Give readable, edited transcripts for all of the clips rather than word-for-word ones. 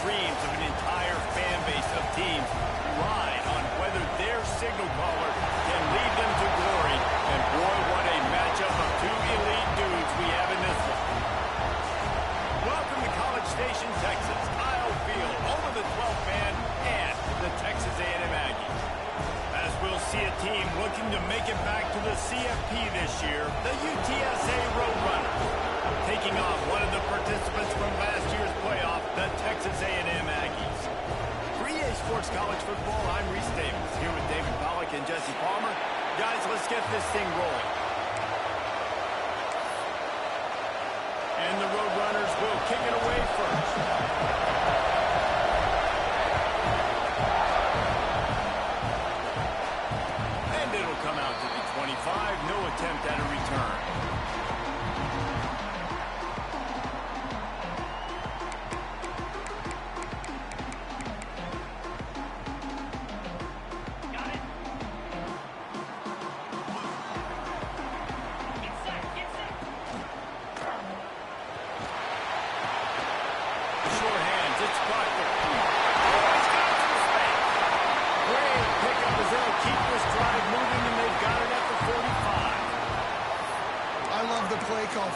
dreams of an entire fan base of teams ride on whether their signal caller can lead them to glory. And boy, what a matchup of two elite dudes we have in this one. Welcome to College Station, Texas. Kyle Field over the 12th man and the Texas A&M Aggies. As we'll see a team looking to make it back to the CFP this year, the UTSA Roadrunners. Taking on one of the participants from last year's playoff, the Texas A&M Aggies. For EA Sports College Football, I'm Reese Davis, here with David Pollack and Jesse Palmer. Guys, let's get this thing rolling. And the Roadrunners will kick it away first. And it'll come out to the 25. No attempt at a return.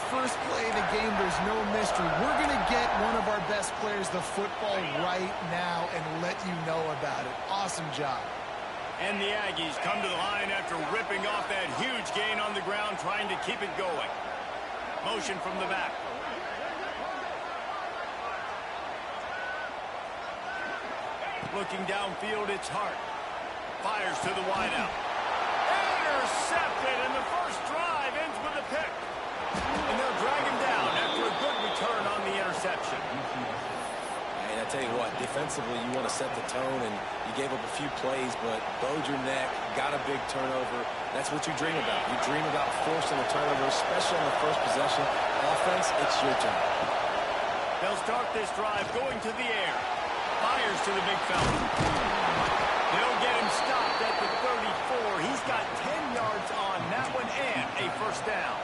First play of the game, there's no mystery. We're going to get one of our best players the football right now and let you know about it. Awesome job. And the Aggies come to the line after ripping off that huge gain on the ground, trying to keep it going. Motion from the back. Looking downfield, it's Hart. Fires to the wideout. Intercepted, and the first drive ends with a pick. And they'll drag him down after a good return on the interception. And I tell you what, defensively, you want to set the tone, and you gave up a few plays, but bowed your neck, got a big turnover. That's what you dream about. You dream about forcing a turnover, especially on the first possession. Offense, it's your turn. They'll start this drive going to the air. Fires to the big fella. They'll get him stopped at the 34. He's got 10 yards on that one and a first down.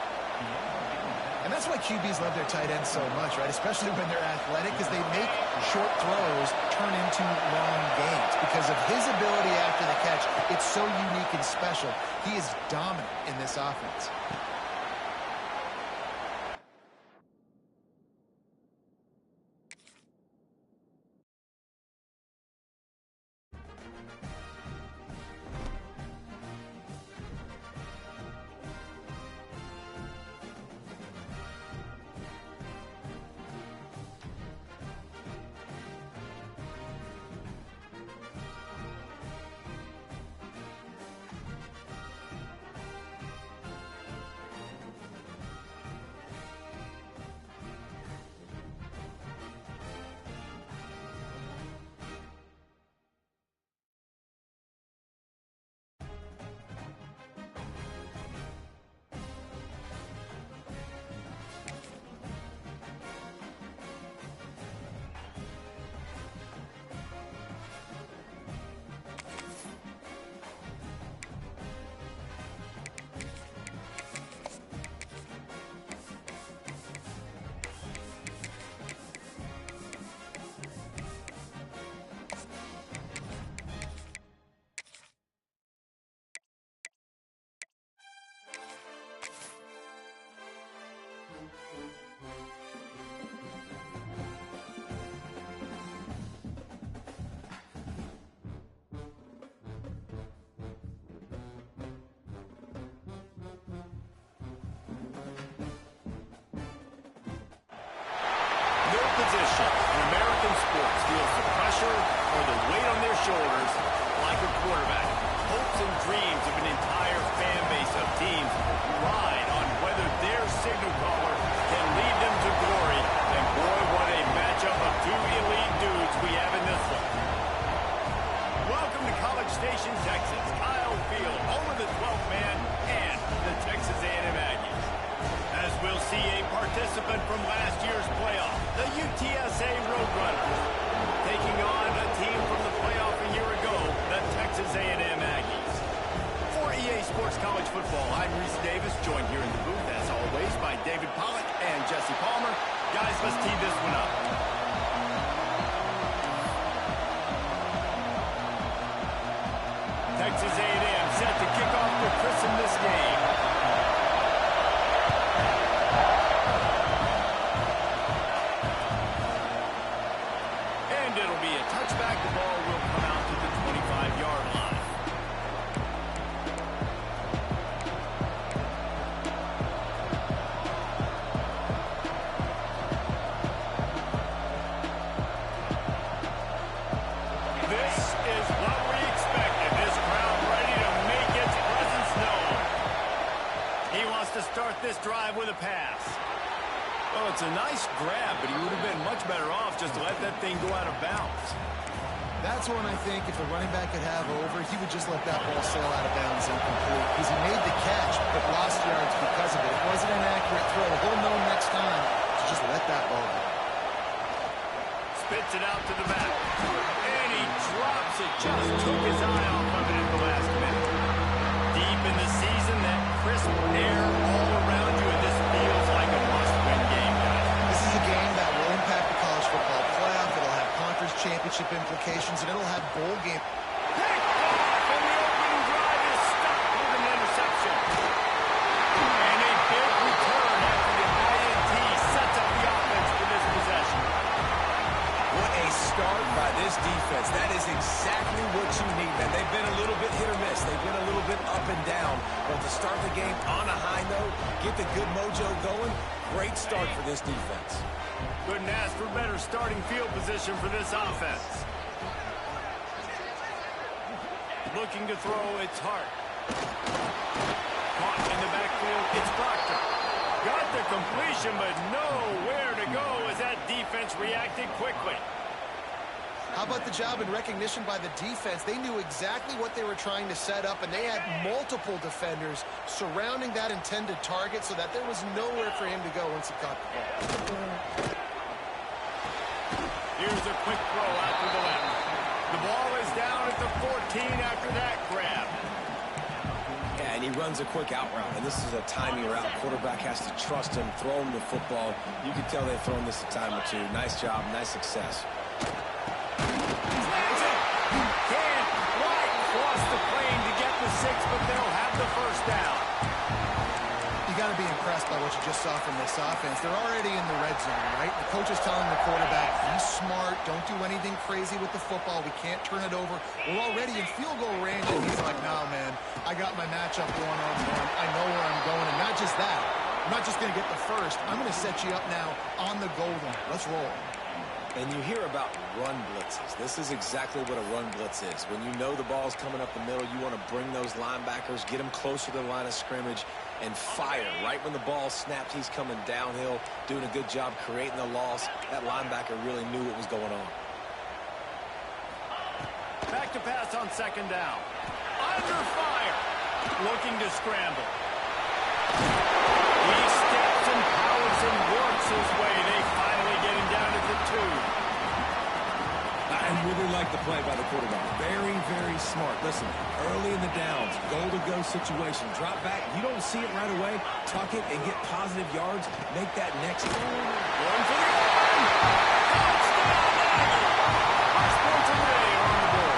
And that's why QBs love their tight ends so much, right? Especially when they're athletic, because they make short throws turn into long gains. Because of his ability after the catch, it's so unique and special. He is dominant in this offense. Position in American sports feels the pressure or the weight on their shoulders like a quarterback. Hopes and dreams of an entire fan base of teams ride on whether their signal caller can lead them to glory. And boy, what a matchup of two elite dudes we have in this one. Welcome to College Station, Texas. Kyle Field over the 12th man and the Texas A&M Aggies. As we'll see a participant from last year's playoff, the UTSA Roadrunners, taking on a team from the playoff a year ago, the Texas A&M Aggies. For EA Sports College Football, I'm Reese Davis, joined here in the booth, as always, by David Pollack and Jesse Palmer. Guys, let's tee this one up. Well, it's a nice grab, but he would have been much better off just to let that thing go out of bounds. That's one I think if the running back could have over, he would just let that ball sail out of bounds incomplete. Because he made the catch, but lost yards because of it. It wasn't an accurate throw. He'll know next time to just let that ball go. Spits it out to the back. And he drops it. Just took his eye off of it at the last minute. Deep in the season, that crisp air all around you, and this feels like a must-win game, guys. This is a game that will impact the college football playoff. It'll have conference championship implications, and it'll have bowl game. Picked off, and the opening drive is stopped with an interception. And a big return after the INT sets up the offense for this possession. What a start by this defense. That is exactly what you need, man. They've been a little bit hit or miss. They've been a little bit up and down. But to start the game on a high note, get the good mojo going, great start for this defense. Couldn't ask for better starting field position for this offense. Looking to throw, it's Hart. Caught in the backfield, it's Proctor. Got the completion, but nowhere to go as that defense reacted quickly. How about the job and recognition by the defense? They knew exactly what they were trying to set up, and they had multiple defenders surrounding that intended target so that there was nowhere for him to go once he caught the ball. Here's a quick throw out to the left. The ball is down at the 14 after that grab. Yeah, and he runs a quick out route, and this is a timing route. Quarterback has to trust him, throw him the football. You can tell they've thrown this a time or two. Nice job, nice success. Can't quite cross the plane to get the 6, but they'll have the first down. You got to be impressed by what you just saw from this offense. They're already in the red zone, right? The coach is telling the quarterback, be smart, don't do anything crazy with the football. We can't turn it over. We're already in field goal range, and he's like, nah, man, I got my matchup going on. I know where I'm going, and not just that. I'm not just going to get the first. I'm going to set you up now on the goal line. Let's roll. And you hear about run blitzes. This is exactly what a run blitz is. When you know the ball's coming up the middle, you want to bring those linebackers, get them closer to the line of scrimmage, and fire. Right when the ball snapped, he's coming downhill, doing a good job creating the loss. That linebacker really knew what was going on. Back to pass on second down. Under fire. Looking to scramble. He steps and powers and works his way. They finally get him down at the 2. I really like the play by the quarterback. Very, very smart. Listen, early in the downs, goal-to-go situation. Drop back. You don't see it right away. Tuck it and get positive yards. Make that next one. Going for the arm. Touchdown, Aggie. First points of the day are on the board.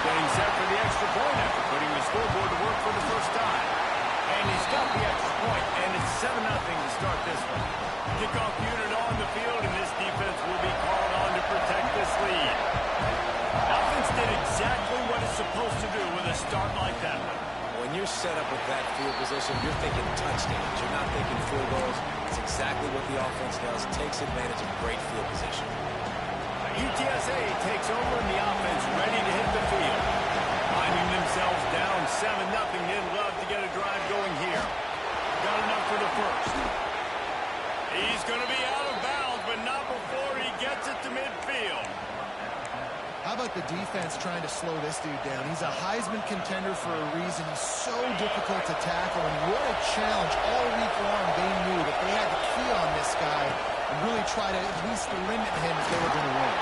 Getting set for the extra point after putting the scoreboard to work for the first time. And he's got the extra point, and it's 7-0 to start this one. Kickoff unit on the field, and this defense will be called on to protect this lead. Offense did exactly what it's supposed to do with a start like that one. When you're set up with that field position, you're thinking touchdowns. You're not thinking field goals. It's exactly what the offense does. Takes advantage of great field position. UTSA takes over, and the offense ready to hit the field. Finding themselves down 7-0, they'd love to get a drive going here. Got enough for the first. He's going to be out of bounds, but not before he gets it to midfield. How about the defense trying to slow this dude down? He's a Heisman contender for a reason. He's so difficult to tackle, and what a challenge all week long. They knew that they had to key on this guy and really try to at least limit him if they were going to win.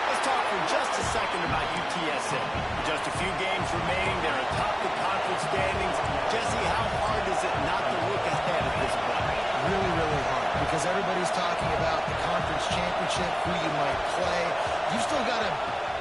Let's talk for just a second about UTSA. Just a few games remaining. They're atop the conference standings. Jesse, how hard is it not to look ahead at this point? Really, really hard, because everybody's talking about the conference championship, who you might play. You still got to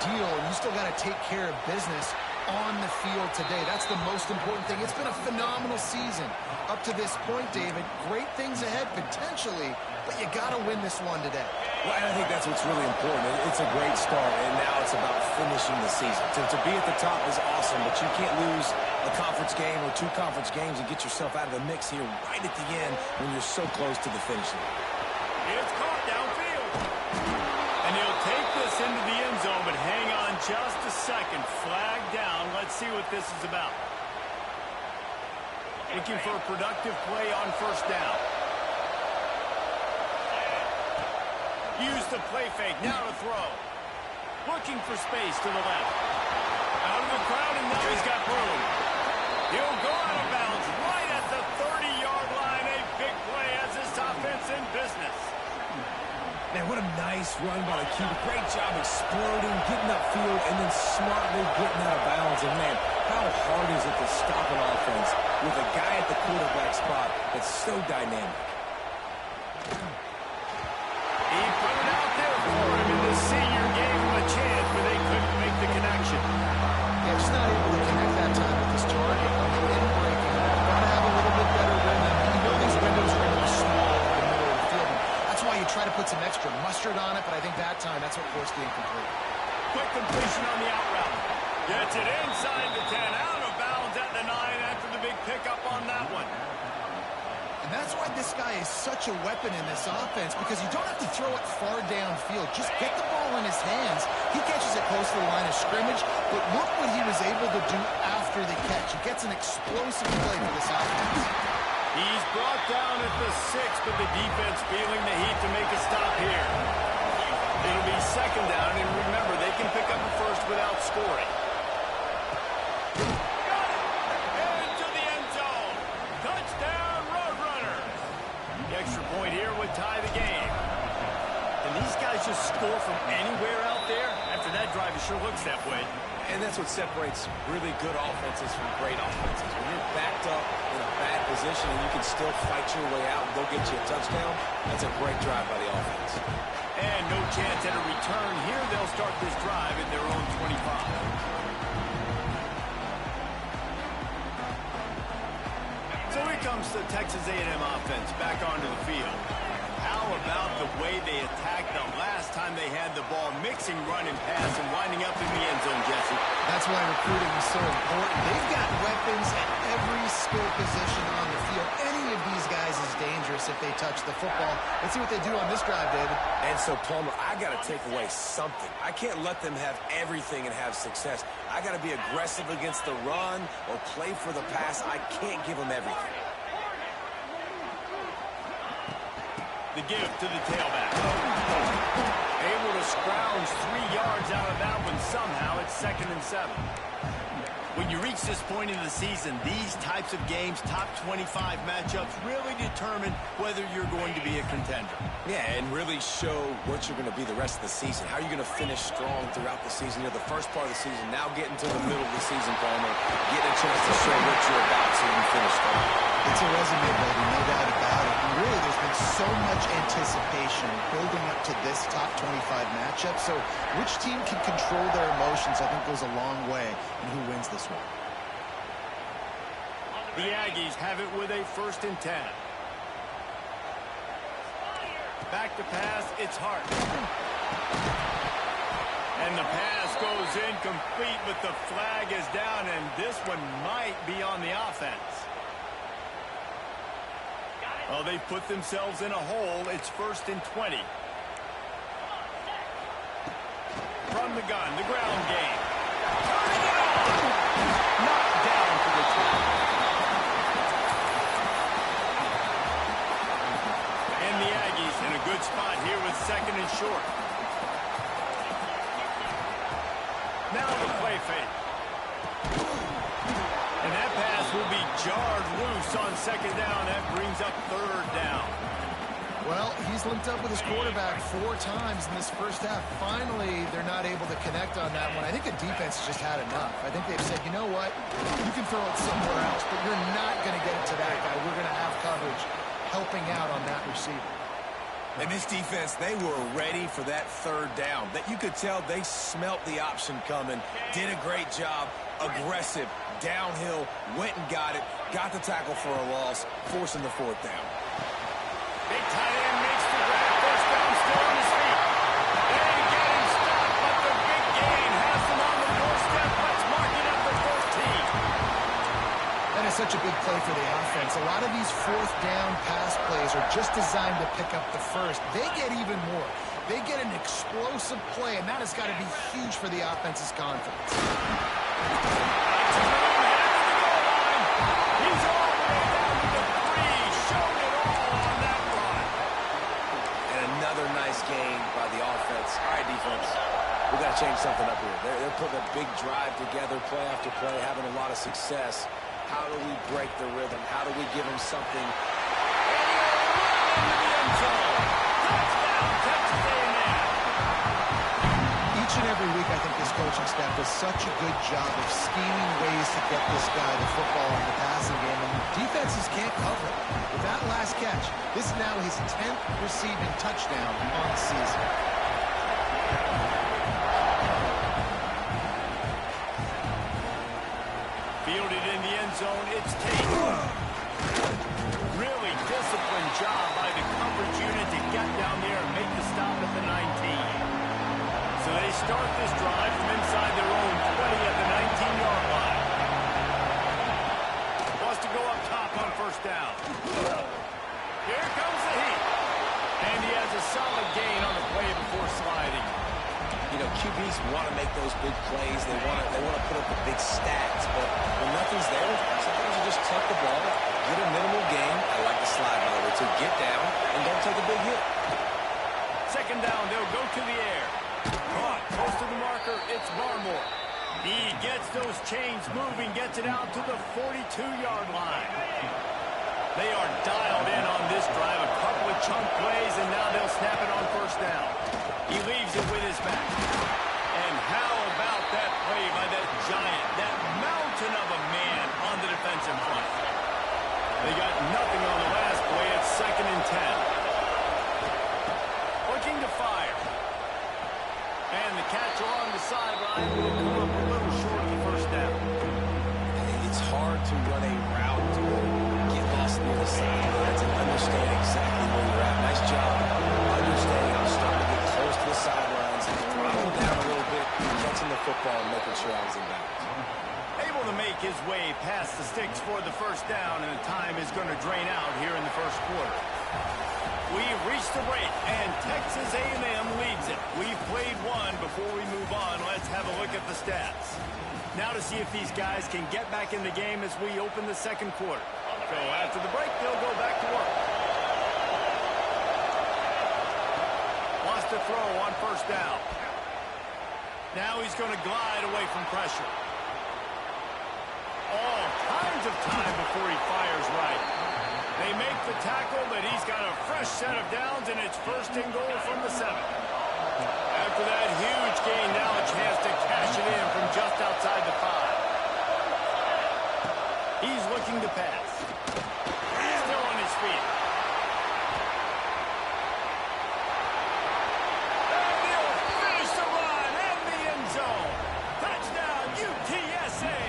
deal, and you still got to take care of business on the field today. That's the most important thing. It's been a phenomenal season up to this point, David. Great things ahead, potentially, but you got to win this one today. Well, and I think that's what's really important. It's a great start, and now it's about finishing the season. To be at the top is awesome, but you can't lose a conference game or 2 conference games and get yourself out of the mix here right at the end when you're so close to the finish line. It's caught downfield. And he'll take this into the end zone, but hang on just a second. Flag down. Let's see what this is about. Looking for a productive play on first down. Use the play fake. Now to throw. Looking for space to the left. Out of the crowd, and now he's got room. He'll go out of bounds right at the 30-yard line. A big play as this offense in business. Man, what a nice run by the QB. Great job exploding, getting upfield, and then smartly getting out of bounds. And, man, how hard is it to stop an offense with a guy at the quarterback spot that's so dynamic? He put it out there for him, and the senior gave him a chance, but they couldn't make the connection. Yeah, just not able to connect that time with this target. In breaking, got to have a little bit better rhythm. You know these windows are going to be small in the middle of the field. That's why you try to put some extra mustard on it, but I think that time that's what forced the incomplete. Quick completion on the out route. Gets it inside the 10, out of bounds at the 9 after the big pickup on that one. And that's why this guy is such a weapon in this offense, because you don't have to throw it far downfield. Just get the ball in his hands. He catches it close to the line of scrimmage, but look what he was able to do after the catch. He gets an explosive play for this offense. He's brought down at the 6, but the defense feeling the heat to make a stop here. It'll be second down, and remember, they can pick up a first without scoring. Into the end zone. Touchdown, Roadrunner. The extra point here would tie the game. And these guys just score from anywhere out there? After that drive, it sure looks that way. And that's what separates really good offenses from great offenses. When you're backed up in a bad position and you can still fight your way out and go get you a touchdown, that's a great drive by the offense. And no chance at a return here. They'll start this drive at their own 25. So here comes the Texas A&M offense back onto the field. How about the way they attacked the last time they had the ball, mixing run and pass and winding up in the end zone, Jesse? That's why recruiting is so important. They've got weapons at every skill position on the field. Any of these guys is dangerous if they touch the football. Let's see what they do on this drive, David. And so, Palmer, I got to take away something. I can't let them have everything and have success. I got to be aggressive against the run or play for the pass. I can't give them everything. The give to the tailback. Able to scrounge 3 yards out of that one somehow. It's 2nd and 7. When you reach this point in the season, these types of games, top 25 matchups, really determine whether you're going to be a contender. Yeah, and really show what you're going to be the rest of the season. How are you going to finish strong throughout the season? You know, the first part of the season, now getting to the middle of the season, Palmer, getting a chance to show what you're about so you can finish strong. It's a resume building, no doubt about it. And really, there's been so much anticipation building up to this top 25 matchup. So which team can control their emotions, I think, goes a long way in who wins this one. The Aggies have it with a 1st and 10. Back to pass, it's Hart. And the pass goes incomplete, but the flag is down, and this one might be on the offense. Well, they've put themselves in a hole. It's 1st and 20. From the gun, the ground game. Turning it on! Knocked down for the top. And the Aggies in a good spot here with 2nd and short. Now the play fake. And that pass will be jarred loose on 2nd down. That brings up 3rd down. Well, he's linked up with his quarterback 4 times in this first half. Finally, they're not able to connect on that one. I think the defense just had enough. I think they've said, you know what? You can throw it somewhere else, but you're not going to get it to that guy. We're going to have coverage helping out on that receiver. And this defense, they were ready for that 3rd down. That you could tell they smelt the option coming, did a great job, aggressive, downhill, went and got it, got the tackle for a loss, forcing the 4th down. Big tight end makes the grab. 1st down, still on his feet. They get him stopped, but the big gain has him on the doorstep. Let's mark it up for 14. That is such a big play for the offense. A lot of these 4th down pass plays are just designed to pick up the first. They get even more. They get an explosive play, and that has got to be huge for the offense's confidence. He's all the way down to the 3. Showed it all on that run. And another nice gain we got to change something up here. They're putting a big drive together, play after play, having a lot of success. How do we break the rhythm? How do we give them something? Each and every week, I think this coaching staff does such a good job of scheming ways to get this guy the football in the passing game, and defenses can't cover it. With that last catch, this is now his 10th receiving touchdown on the season. Fielded in the end zone, it's Tate. Really disciplined job by the coverage unit to get down there and make the stop at the 19. So they start this drive from inside their own 20 at the 19-yard line. Wants to go up top on first down. Here comes the heat. And he has a solid gain on the play before sliding. You know, QBs want to make those big plays. They want to put up the big stats. But when nothing's there, sometimes you just tuck the ball, get a minimal gain. I like the slide, by the way, to get down and don't take a big hit. Second down, they'll go to the air. Caught close to the marker, it's Barmore. He gets those chains moving, gets it out to the 42-yard line. They are dialed in on this drive, a couple of chunk plays, and now they'll snap it on first down. He leaves it with his back. And how about that play by that giant, that mountain of a man on the defensive front? They got nothing on the last play. It's 2nd and 10. Looking to fire. And the catch along the sideline will come up a little short of the first down. It's hard to run a route or get lost near the sidelines and understand exactly where you're at. Nice job understanding I'm starting to get close to the sidelines, throttle down a little bit, catching the football and making sure I was in bounds. Able to make his way past the sticks for the first down, and the time is going to drain out here in the first quarter. We've reached the break, and Texas A&M leads it. We've played one. Before we move on, let's have a look at the stats. Now to see if these guys can get back in the game as we open the second quarter. So after the break, they'll go back to work. Wants to throw on first down. Now he's going to glide away from pressure. All kinds of time before he fires right. They make the tackle, but he's got a fresh set of downs, and it's 1st and goal from the 7. After that huge gain, now a chance to cash it in from just outside the 5. He's looking to pass. He's still on his feet. And he'll finish the run in the end zone. Touchdown, UTSA.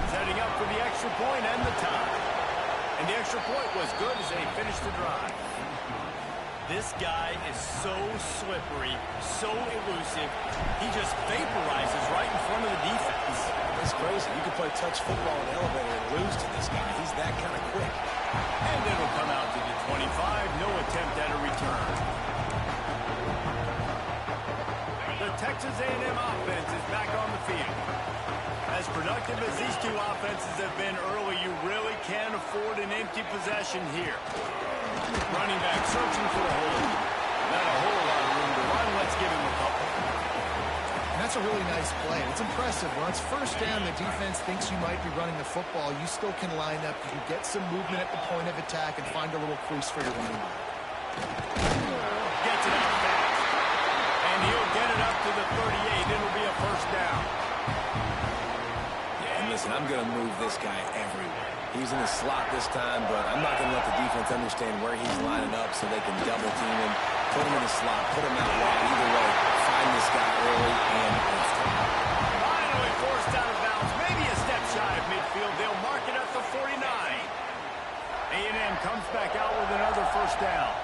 Setting up for the extra point and the tie. And the extra point was good as they finished the drive. This guy is so slippery, so elusive. He just vaporizes right in front of the defense. It's crazy. You can play touch football in the elevator and lose to this guy. He's that kind of quick. And it'll come out to the 25. No attempt at a return. The Texas A&M offense is back on the field. As productive as these two offenses have been early, you really can't afford an empty possession here. Running back searching for a hole. Not a whole lot of room to run. Let's give him a couple. And that's a really nice play. It's impressive. When it's first down, the defense thinks you might be running the football. You still can line up. You can get some movement at the point of attack and find a little crease for your running back. Gets it out fast. And he'll get it up to the 38. It'll be a first down. Listen, I'm going to move this guy everywhere. He's in the slot this time, but I'm not going to let the defense understand where he's lining up so they can double team him, put him in the slot, put him out wide. Either way, find this guy early and often. Finally forced out of bounds. Maybe a step shy of midfield. They'll mark it at the 49. A&M comes back out with another first down.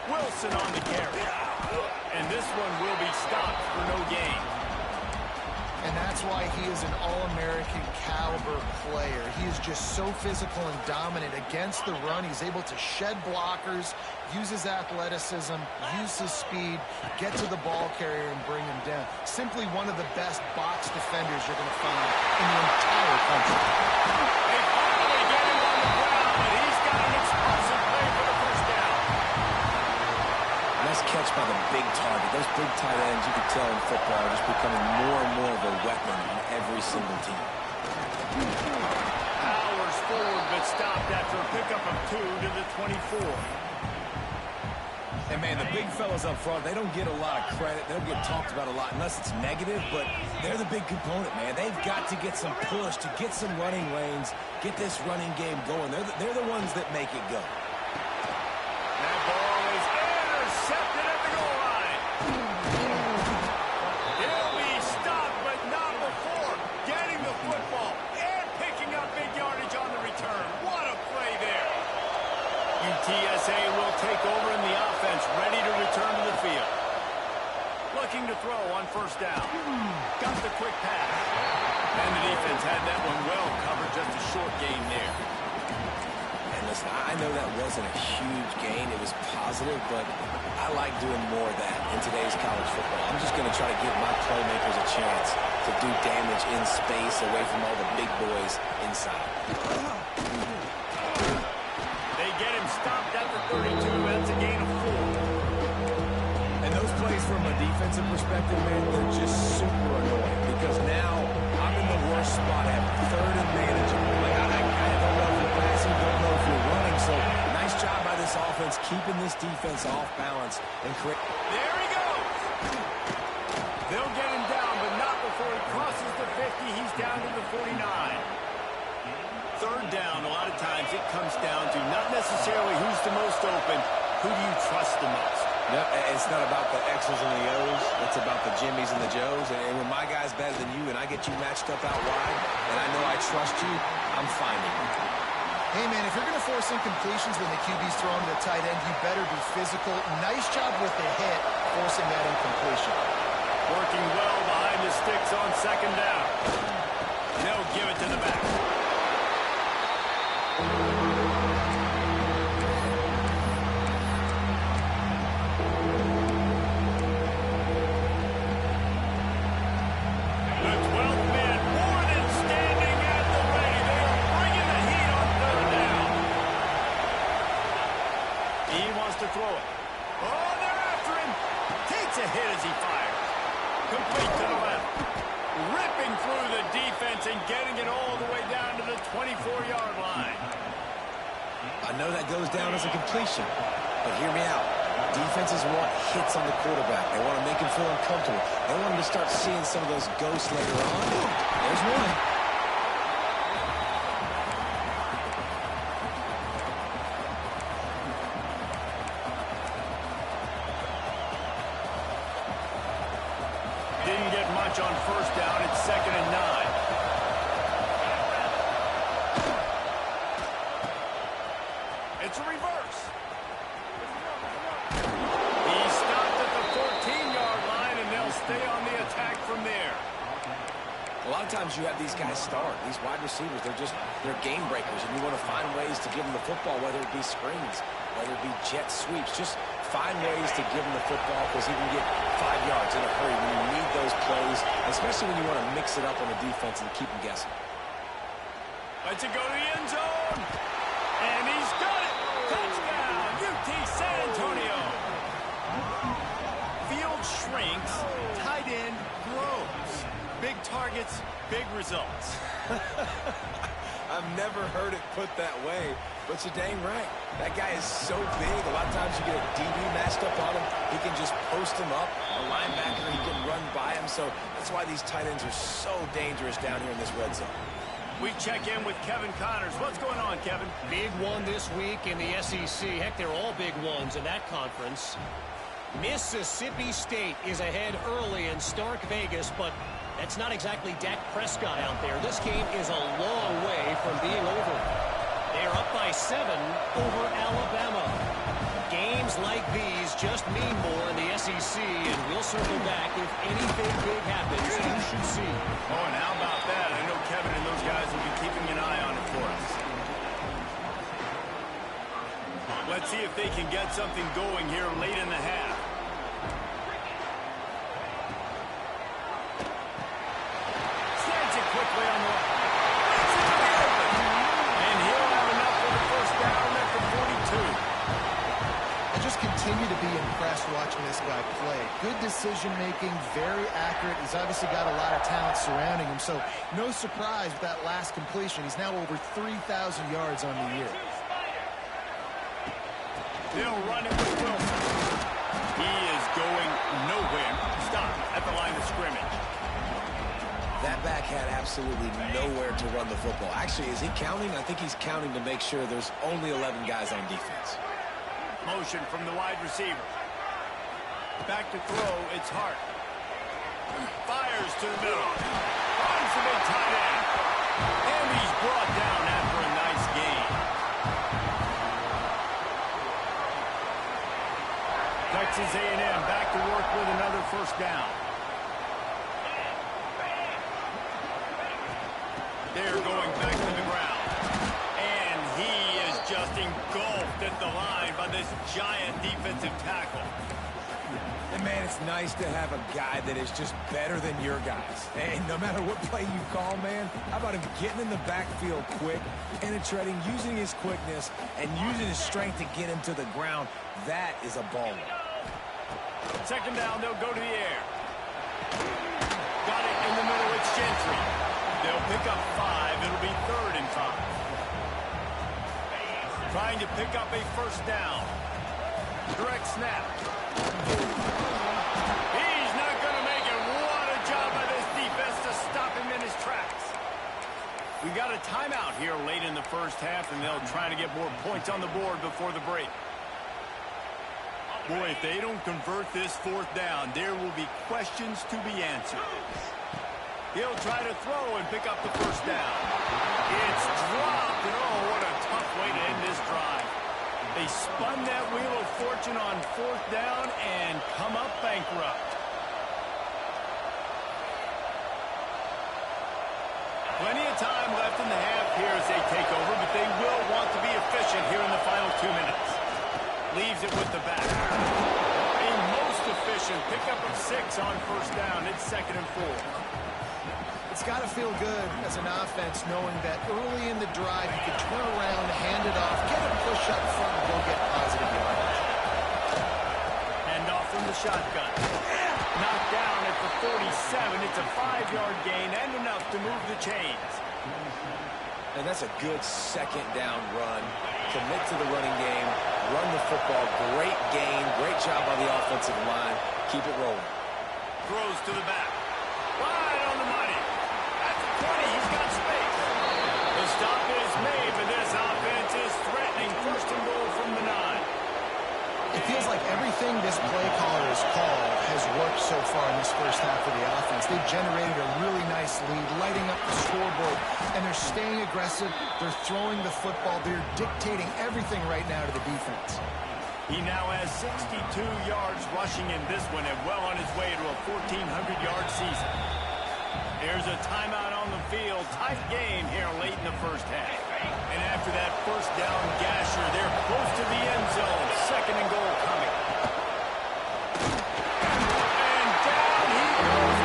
Wilson on the carry. And this one will be stopped for no gain. And that's why he is an All-American caliber player. He is just so physical and dominant against the run. He's able to shed blockers, use his athleticism, use his speed, get to the ball carrier and bring him down. Simply one of the best box defenders you're going to find in the entire country. They finally get him on the ground, but he's got an explosive play for the first down. Nice catch by by the big target. Those big tight ends, you can tell in football, are just becoming more and more of a weapon on every single team. Powers forward, but stopped after a pickup of 2 to the 24. And, man, the big fellas up front, they don't get a lot of credit. They don't get talked about a lot unless it's negative, but they're the big component, man. They've got to get some push, to get some running lanes, get this running game going. They're the ones that make it go. That ball is intercepted at the goal line. He'll be stopped, but not before getting the football and picking up big yardage on the return. What a play there. UTSA will take over in the offense, ready to return to the field. Looking to throw on first down. Got the quick pass. And the defense had that one well covered, just a short gain there. And listen, I know that wasn't a huge gain. It was positive, but I like doing more of that in today's college football. I'm just going to try to give my playmakers a chance to do damage in space away from all the big boys inside. They get him stopped at the 32. That's a gain of 4. And those plays from a defensive perspective, man, they're just super annoying because now I'm in the worst spot ever. Third and manageable. Like, I don't know if you're passing, don't know if you're running. So nice job by this offense keeping this defense off balance and create. There he goes. They'll get him down, but not before he crosses the 50. He's down to the 49. Third down, a lot of times it comes down to not necessarily who's the most open, who do you trust the most? No, it's not about the X's and the O's. It's about the Jimmies and the Joes. And when my guy's better than you and I get you matched up out wide and I know I trust you, I'm finding you. Hey, man, if you're going to force incompletions when the QB's throwing to the tight end, you better be physical. Nice job with the hit, forcing that incompletion. Working well behind the sticks on second down. They'll give it to the back. To throw it. Oh, they're after him. Takes a hit as he fires. Complete to the left. Ripping through the defense and getting it all the way down to the 24-yard line. I know that goes down as a completion, but hear me out. Defenses want hits on the quarterback. They want to make him feel uncomfortable. They want him to start seeing some of those ghosts later on. There's one. Didn't get much on first down. It's 2nd and 9. It's a reverse. He's stopped at the 14-yard line, and they'll stay on the attack from there. A lot of times you have these guys start. These wide receivers, they're game breakers, and you want to find ways to give them the football, whether it be screens, whether it be jet sweeps. Just find ways to give him the football because he can get 5 yards in a hurry when you need those plays, especially when you want to mix it up on the defense and keep them guessing. Let's it go to the end zone. And he's got it. Touchdown, UT San Antonio. Field shrinks, tight end grows. Big targets, big results. I've never heard it put that way, but you're dang right. That guy is so big. A lot of times you get a DB matched up on him. He can just post him up. A linebacker, he can run by him. So that's why these tight ends are so dangerous down here in this red zone. We check in with Kevin Connors. What's going on, Kevin? Big one this week in the SEC. Heck, they're all big ones in that conference. Mississippi State is ahead early in Stark Vegas, but that's not exactly Dak Prescott out there. This game is a long way from being over. They're up by 7 over Alabama. Games like these just mean more in the SEC, and we'll circle back if anything big happens. You should see. Oh, and how about that? I know Kevin and those guys will be keeping an eye on it for us. Let's see if they can get something going here late in the half. Snags it quickly on the left. And he'll have enough for the first down at the 42. And just continue continue to be impressed watching this guy play. Good decision-making, very accurate. He's obviously got a lot of talent surrounding him, so no surprise with that last completion. He's now over 3,000 yards on the year. They'll run it with Wilson. He is going nowhere. Stop at the line of scrimmage. That back had absolutely nowhere to run the football. Actually, is he counting? I think he's counting to make sure there's only 11 guys on defense. Motion from the wide receiver. Back to throw, it's Hart. Fires to the middle. Runs the big tight end. And he's brought down after a nice gain. Texas A&M back to work with another first down. They're going back to the ground. And he is just engulfed at the line by this giant defensive tackle. And, man, it's nice to have a guy that is just better than your guys. And no matter what play you call, man, how about him getting in the backfield quick, penetrating, using his quickness, and using his strength to get him to the ground. That is a baller. Second down, they'll go to the air. Got it in the middle, it's Gentry. They'll pick up 5. It'll be 3rd and 5. Trying to pick up a first down. Direct snap. He's not going to make it. What a job by this defense to stop him in his tracks. We got a timeout here late in the first half, and they'll try to get more points on the board before the break. Boy, if they don't convert this 4th down, there will be questions to be answered. He'll try to throw and pick up the first down. It's dropped, and oh, what a tough way to end this drive. They spun that wheel of fortune on 4th down and come up bankrupt. Plenty of time left in the half here as they take over, but they will want to be efficient here in the final 2 minutes. Leaves it with the back. A most efficient pickup of 6 on first down. It's 2nd and 4. It's got to feel good as an offense knowing that early in the drive you can turn around, hand it off, get a push up front, and go get positive yardage. Hand off from the shotgun. Knocked down at the 47. It's a 5-yard gain and enough to move the chains. And that's a good 2nd down run. Commit to the running game, run the football. Great gain, great job on the offensive line. Keep it rolling. Throws to the back. Right on the money. At the 20, he's got space. The stop is made, but this offense is threatening. 1st and goal from the 9. It feels like everything this play caller has called has worked so far in this first half of the offense. They've generated a really nice lead, lighting up the scoreboard, and they're staying aggressive. They're throwing the football. They're dictating everything right now to the defense. He now has 62 yards rushing in this one and well on his way to a 1,400-yard season. There's a timeout on the field. Tight game here late in the first half. And after that first down gasher, they're close to the end zone. 2nd and goal coming. And down he goes.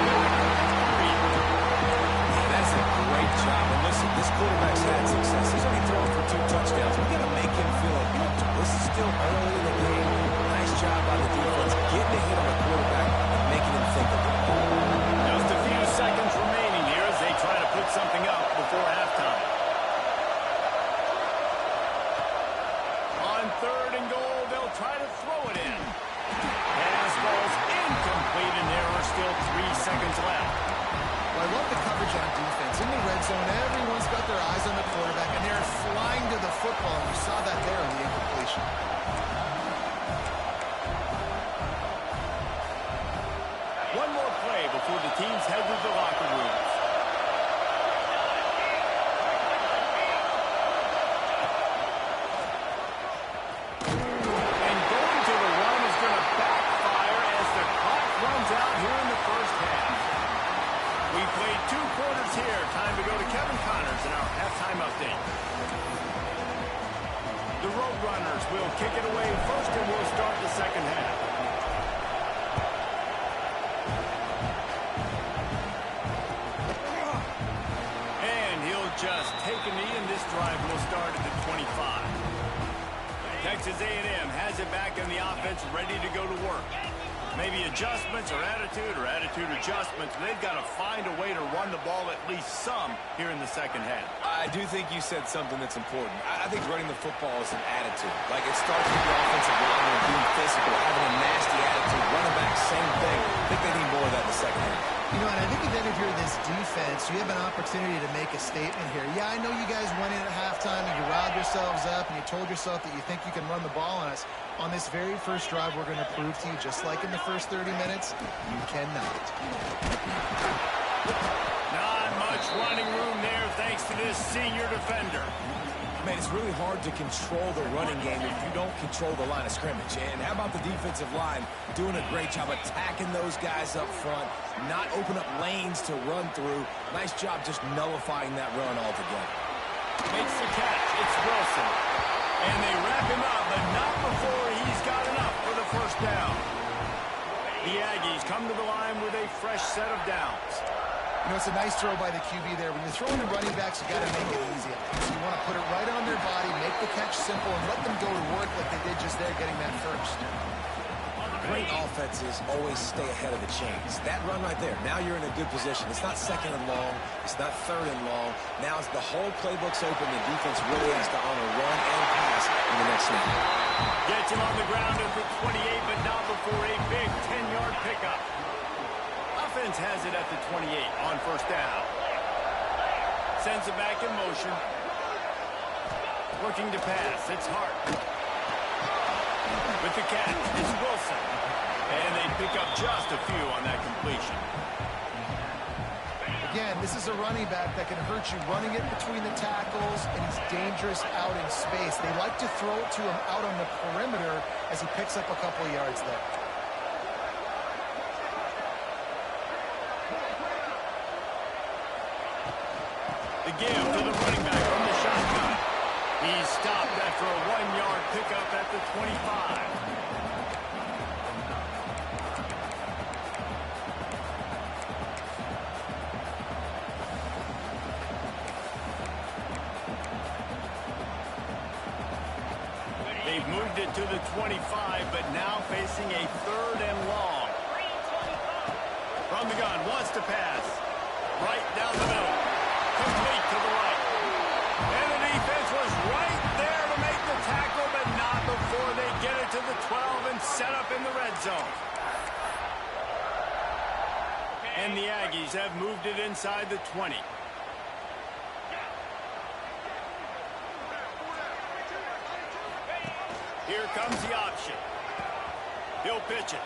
That's a great job. And listen, this quarterback's had success. He's only thrown for 2 touchdowns. We're going to make him feel comfortable. This is still early in the game. Nice job by the defense getting a hit on the quarterback and making him think of it. Just a few seconds remaining here as they try to put something up before halftime. On 3rd and goal, they'll try to throw it in. Pass falls incomplete, and there are still 3 seconds left. Well, I love the coverage on defense. In the red zone, everyone's got their eyes on the quarterback, and they're flying to the football. And you saw that there in the incompletion. One more play before the teams head to the locker rooms. And going to the run is going to backfire as the clock runs out here in the first half. We played 2 quarters here. Time to go to Kevin Connors in our halftime update. The Roadrunners will kick it away first, and we'll start the second half. And he'll just take a knee, and this drive will start at the 25. Texas A&M has it back in the offense, ready to go to work. Maybe adjustments or attitude adjustments. They've got to find a way to run the ball at least some here in the second half. I do think you said something that's important. I think running the football is an attitude. Like, it starts with the offensive line being physical, having a nasty attitude. Running back, same thing. I think they need more of that in the second half. You know, and I think then if you're this defense, you have an opportunity to make a statement here. Yeah, I know you guys went in at halftime and you riled yourselves up and you told yourself that you think you can run the ball on us. On this very first drive, we're going to prove to you, just like in the first 30 minutes, you cannot. Not much running room there thanks to this senior defender. Man, it's really hard to control the running game if you don't control the line of scrimmage. And how about the defensive line doing a great job attacking those guys up front, not open up lanes to run through. Nice job just nullifying that run altogether. Makes the catch. It's Wilson. And they wrap him up, but not before he's got enough for the first down. The Aggies come to the line with a fresh set of downs. You know, it's a nice throw by the QB there. When you're throwing the running backs, you got to make it easy. So you want to put it right on their body, make the catch simple, and let them go to work like they did just there, getting that first. Great offenses always stay ahead of the chains. That run right there, now you're in a good position. It's not second and long. It's not third and long. Now the whole playbook's open. The defense really has to honor run and pass in the next snap. Gets him on the ground at the 28, but not before a big 10-yard pickup. Offense has it at the 28 on first down. Sends it back in motion. Looking to pass. It's Hart. With the catch, it's Wilson. And they pick up just a few on that completion. Again, this is a running back that can hurt you running it between the tackles, and he's dangerous out in space. They like to throw it to him out on the perimeter as he picks up a couple of yards there. The give to the running back from the shotgun. He's stopped after a 1-yard pickup at the 25. They've moved it to the 25, but now facing a 3rd and long. From the gun, wants to pass. Right down the middle. Complete to the right. And the defense was right there to make the tackle, but not before they get it to the 12 and set up in the red zone. And the Aggies have moved it inside the 20. Here comes the option. He'll pitch it.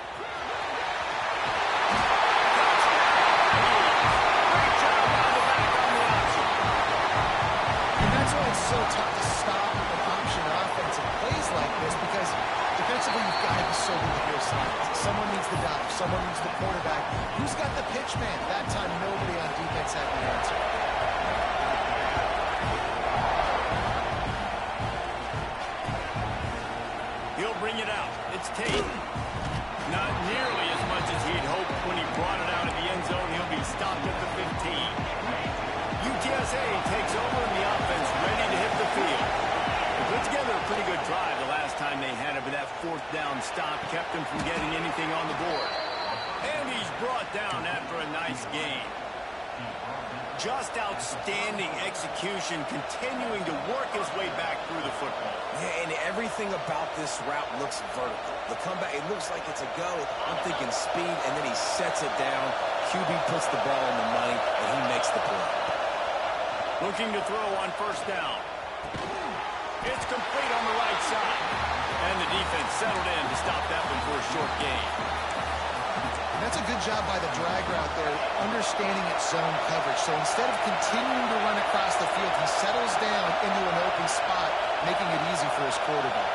It's so tough to stop an option offense in plays like this because defensively you've got to be so good with your assignments. Someone needs the dive, someone needs the quarterback. Who's got the pitch man? That time nobody on defense had the answer. He'll bring it out. It's Tate. Not nearly as much as he'd hoped when he brought it out of the end zone. He'll be stopped at the 15. UTSA takes over in the offense, ready to hit the field. They put together a pretty good drive the last time they had it, but that 4th down stop kept them from getting anything on the board. And he's brought down after a nice gain. Just outstanding execution, continuing to work his way back through the football. Yeah, and everything about this route looks vertical. The comeback, it looks like it's a go. I'm thinking speed, and then he sets it down. QB puts the ball on the money, and he makes the play. Looking to throw on first down. It's complete on the right side. And the defense settled in to stop that one for a short gain. And that's a good job by the drag route there, understanding its zone coverage. So instead of continuing to run across the field, he settles down into an open spot, making it easy for his quarterback.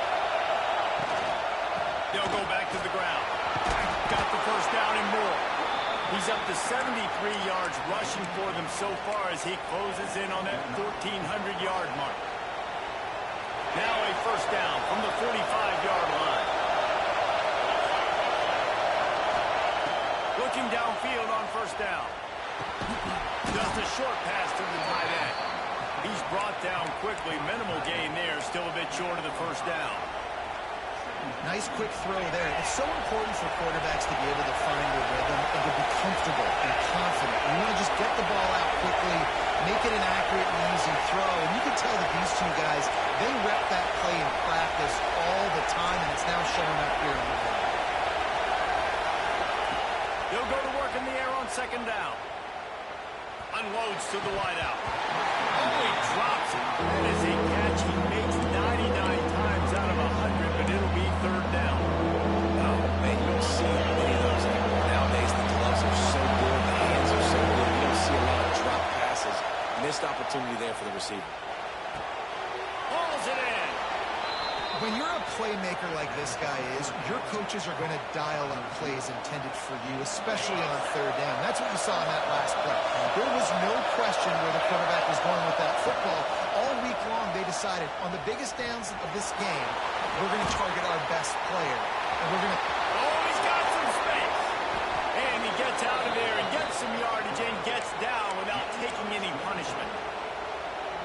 They'll go back to the ground. Got the first down and more. He's up to 73 yards rushing for them so far as he closes in on that 1,400-yard mark. Now a first down from the 45-yard line. Looking downfield on first down. Just a short pass to the tight end. He's brought down quickly. Minimal gain there. Still a bit short of the first down. Nice quick throw there. It's so important for quarterbacks to be able to find their rhythm and to be comfortable and confident. You want to just get the ball out quickly, make it an accurate and easy throw. And you can tell that these two guys, they rep that play in practice all the time, and it's now showing up here in the game. He'll go to work in the air on second down. Unloads to the wideout. Oh, he drops it. That is a catch he makes 99 times out of 100, but it'll be third down. Oh, man, you don't see many of those anymore. Nowadays, the gloves are so good, the hands are so good. You don't see a lot of drop passes. Missed opportunity there for the receiver. Hauls it in. When you're a playmaker like this guy is, your coaches are going to dial up plays intended for you, especially on third down. That's what you saw in that last play. There was no question where the quarterback was going with that football. All week long, they decided on the biggest downs of this game, we're going to target our best player. And we're going to... Oh, he's got some space. And he gets out of there and gets some yardage and gets down without taking any punishment.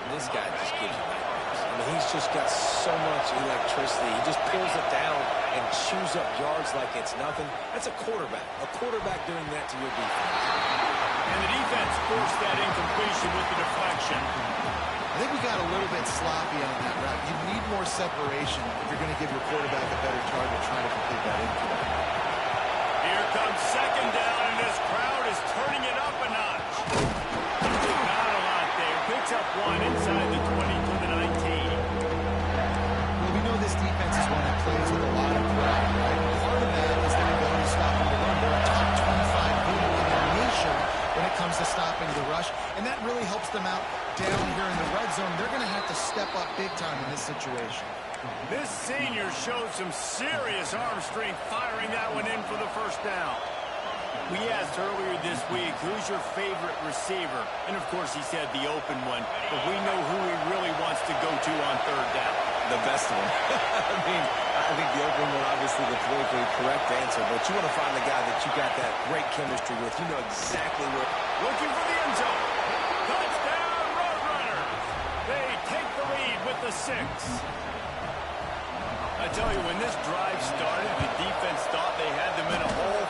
This guy just gives you nightmares. I mean, he's just got so much electricity. He just pulls it down and chews up yards like it's nothing. That's a quarterback. A quarterback doing that to your defense. And the defense forced that incompletion with the deflection. I think we got a little bit sloppy on that route. You need more separation if you're going to give your quarterback a better target trying to complete that infield. Here comes second down, and this crowd is turning it up a notch. Not a lot there. Picks up one inside the 20 to the 19. Well, we know this defense is one that plays with a lot of pride, right? Part of that is their ability to stop the run. They're a top 25 unit in the nation when it comes to stopping the rush, and that really helps them out down here in the red zone. They're going to have to step up big time in this situation. This senior showed some serious arm strength firing that one in for the first down. We asked earlier this week, who's your favorite receiver? And, of course, he said the open one. But we know who he really wants to go to on third down. The best one. I think the open one, obviously, the politically correct answer. But you want to find the guy that you got that great chemistry with. You know exactly where. Looking for the end zone. Touchdown, Roadrunners. They take the lead with the 6. I tell you, when this drive started, the defense thought they had them in a hole.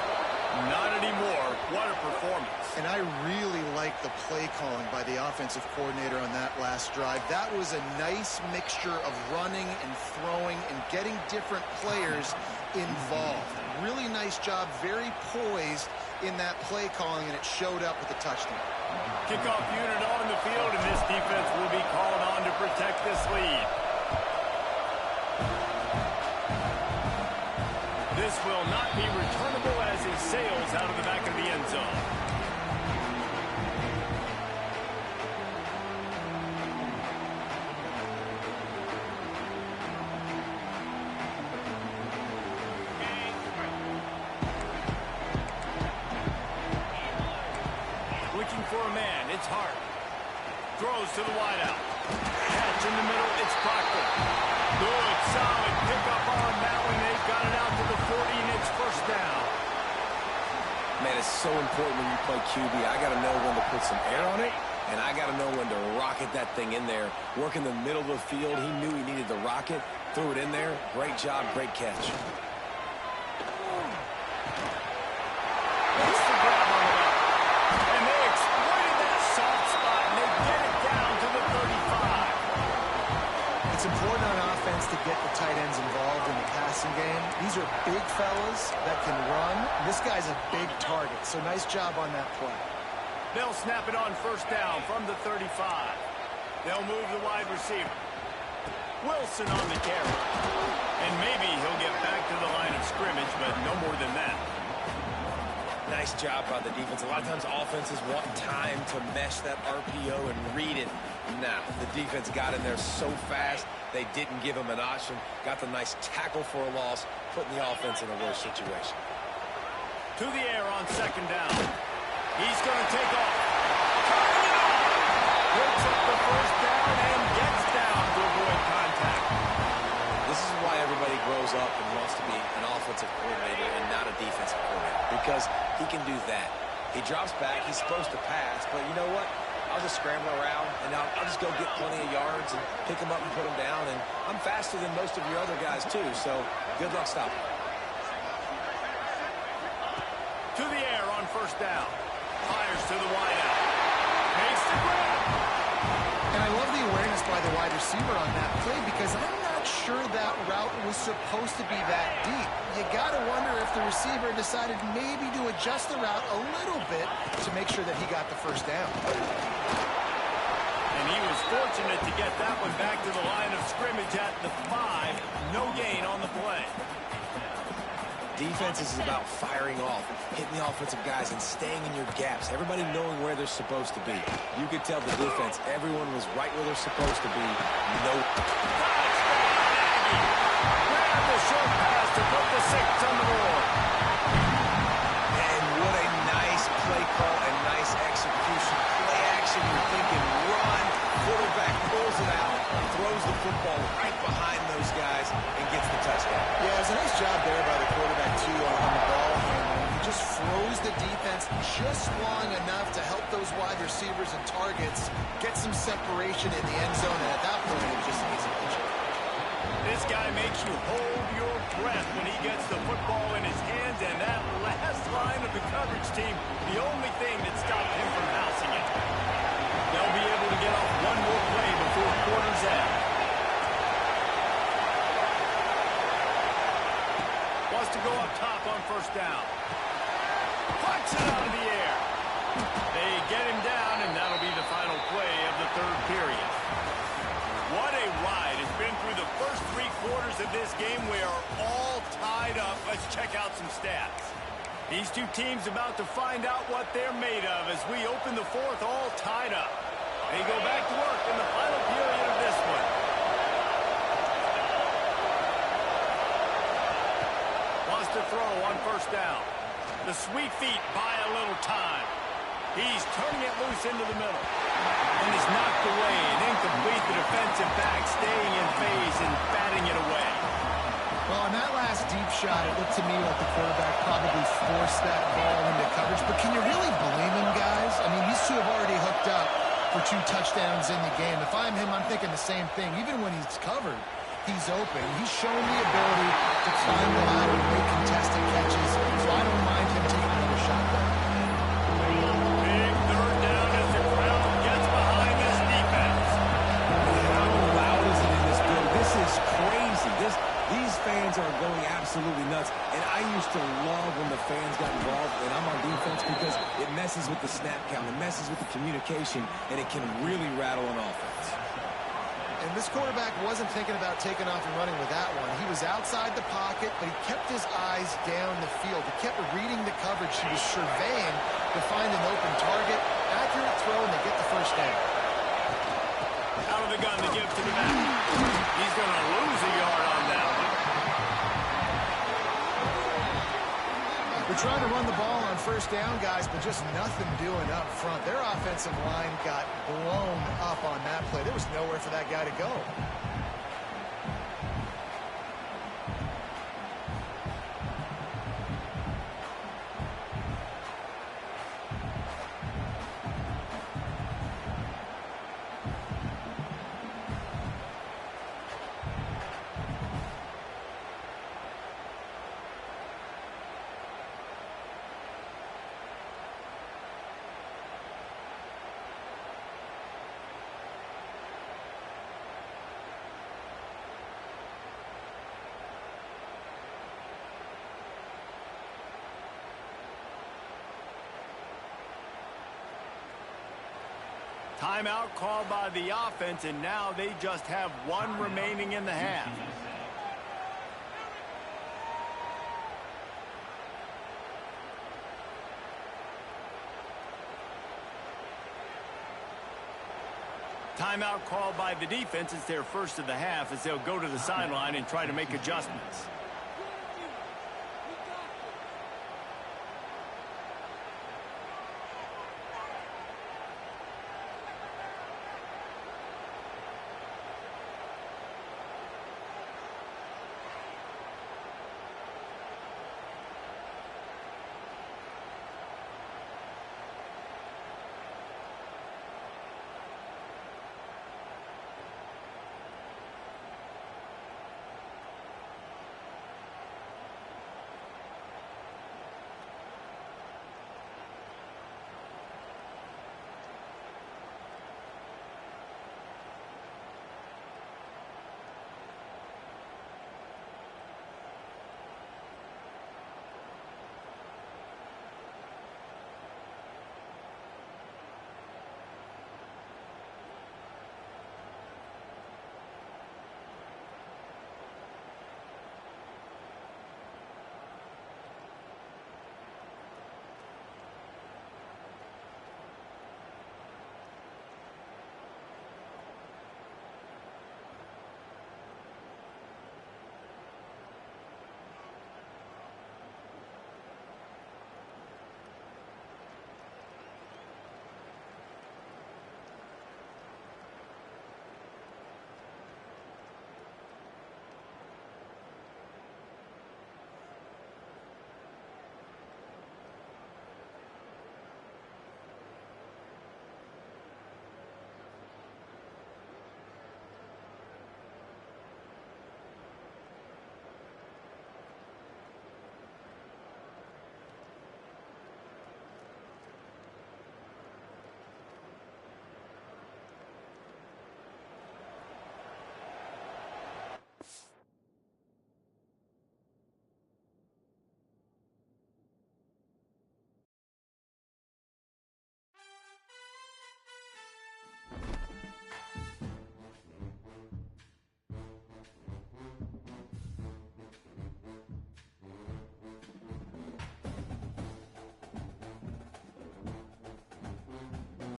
Not anymore. What a performance. And I really like the play calling by the offensive coordinator on that last drive. That was a nice mixture of running and throwing and getting different players involved. Really nice job, very poised in that play calling, and it showed up with the touchdown. Kickoff unit on the field, and this defense will be called on to protect this lead. This will not be returnable as it sails out of the back of the end zone. Looking for a man, it's Hart. Throws to the wideout. Catch in the middle, it's Proctor. Good, solid pickup on that one. They've got it out to the 40, and it's first down. Man, it's so important when you play QB. I got to know when to put some air on it, and I got to know when to rocket that thing in there. Work in the middle of the field. He knew he needed to rocket. Threw it in there. Great job, great catch. That's the grab on the back. And they exploited that soft spot, and they get it down to the 35. It's important on offense to get the tight ends involved in the passing game. These are big fellas that can run. This guy's a big target, so nice job on that play. They'll snap it on first down from the 35. They'll move the wide receiver. Wilson on the carry. And maybe he'll get back to the line of scrimmage, but no more than that. Nice job by the defense. A lot of times offenses want time to mesh that RPO and read it. Nah, the defense got in there so fast, they didn't give him an option. Got the nice tackle for a loss, putting the offense in a worse situation. To the air on second down. He's going to take off. Picks up the first down and gets down to avoid contact. This is why everybody grows up and wants to be an offensive coordinator and not a defensive coordinator, because he can do that. He drops back. He's supposed to pass, but you know what? I'll just scramble around, and I'll just go get plenty of yards and pick them up and put them down. And I'm faster than most of your other guys, too, so good luck stopping. To the air on first down. Fires to the wideout. Makes the grab. And I love the awareness by the wide receiver on that play because I'm not sure that route was supposed to be that deep. You got to wonder if the receiver decided maybe to adjust the route a little bit to make sure that he got the first down. And he was fortunate to get that one back to the line of scrimmage at the 5. No gain on the play. Defense is about firing off, hitting the offensive guys, and staying in your gaps. Everybody knowing where they're supposed to be. You could tell the defense, everyone was right where they're supposed to be. Grab the short pass to put the 6 on the board. And what a nice play call and nice execution. Play action, you're thinking run. Quarterback pulls it out, throws the football right behind those guys, and gets the touchdown. Yeah, it was a nice job there by the quarterback, too, on the ball handling. He just froze the defense just long enough to help those wide receivers and targets get some separation in the end zone, and at that point, it was just an easy pitch. This guy makes you hold your breath when he gets the football in his hands, and that last line of the coverage team, the only thing that stopped him from housing it. They'll be able to get off one more play before quarter's end. Wants to go up top on first down. Puts it out of the air. They get him down, and that'll be the final play of the 3rd period. What a ride. It's been through the first 3 quarters of this game. We are all tied up. Let's check out some stats. These two teams about to find out what they're made of as we open the 4th all tied up. They go back to work in the final period of this one. Wants to throw on first down. The sweet feet buy a little time. He's turning it loose into the middle. And is knocked away and incomplete. The defensive back staying in phase and batting it away. Well, on that last deep shot, it looked to me like the quarterback probably forced that ball into coverage. But can you really blame him, guys? I mean, these two have already hooked up for 2 touchdowns in the game. If I'm him, I'm thinking the same thing. Even when he's covered, he's open. He's shown the ability to climb the ladder and make contested catches. So I don't mind him taking another shot there. Big 3rd down as the crowd gets behind this defense. How loud is it in this building? This is crazy. These fans are going absolutely nuts. And I used to love when the fans got involved, and I'm on defense because it messes with the snap count, it messes with the communication, and it can really rattle an offense. And this quarterback wasn't thinking about taking off and running with that one. He was outside the pocket, but he kept his eyes down the field. He kept reading the coverage. He was surveying to find an open target. Accurate throw, and they get the first down. Out of the gun to give to the back. He's going to lose a yard on that one. We're trying to run the ball on first down, guys, but just nothing doing up front. Their offensive line got blown up on that play. There was nowhere for that guy to go. Timeout called by the offense, and now they just have 1 remaining in the half. Timeout called by the defense. It's their first of the half as they'll go to the sideline and try to make adjustments.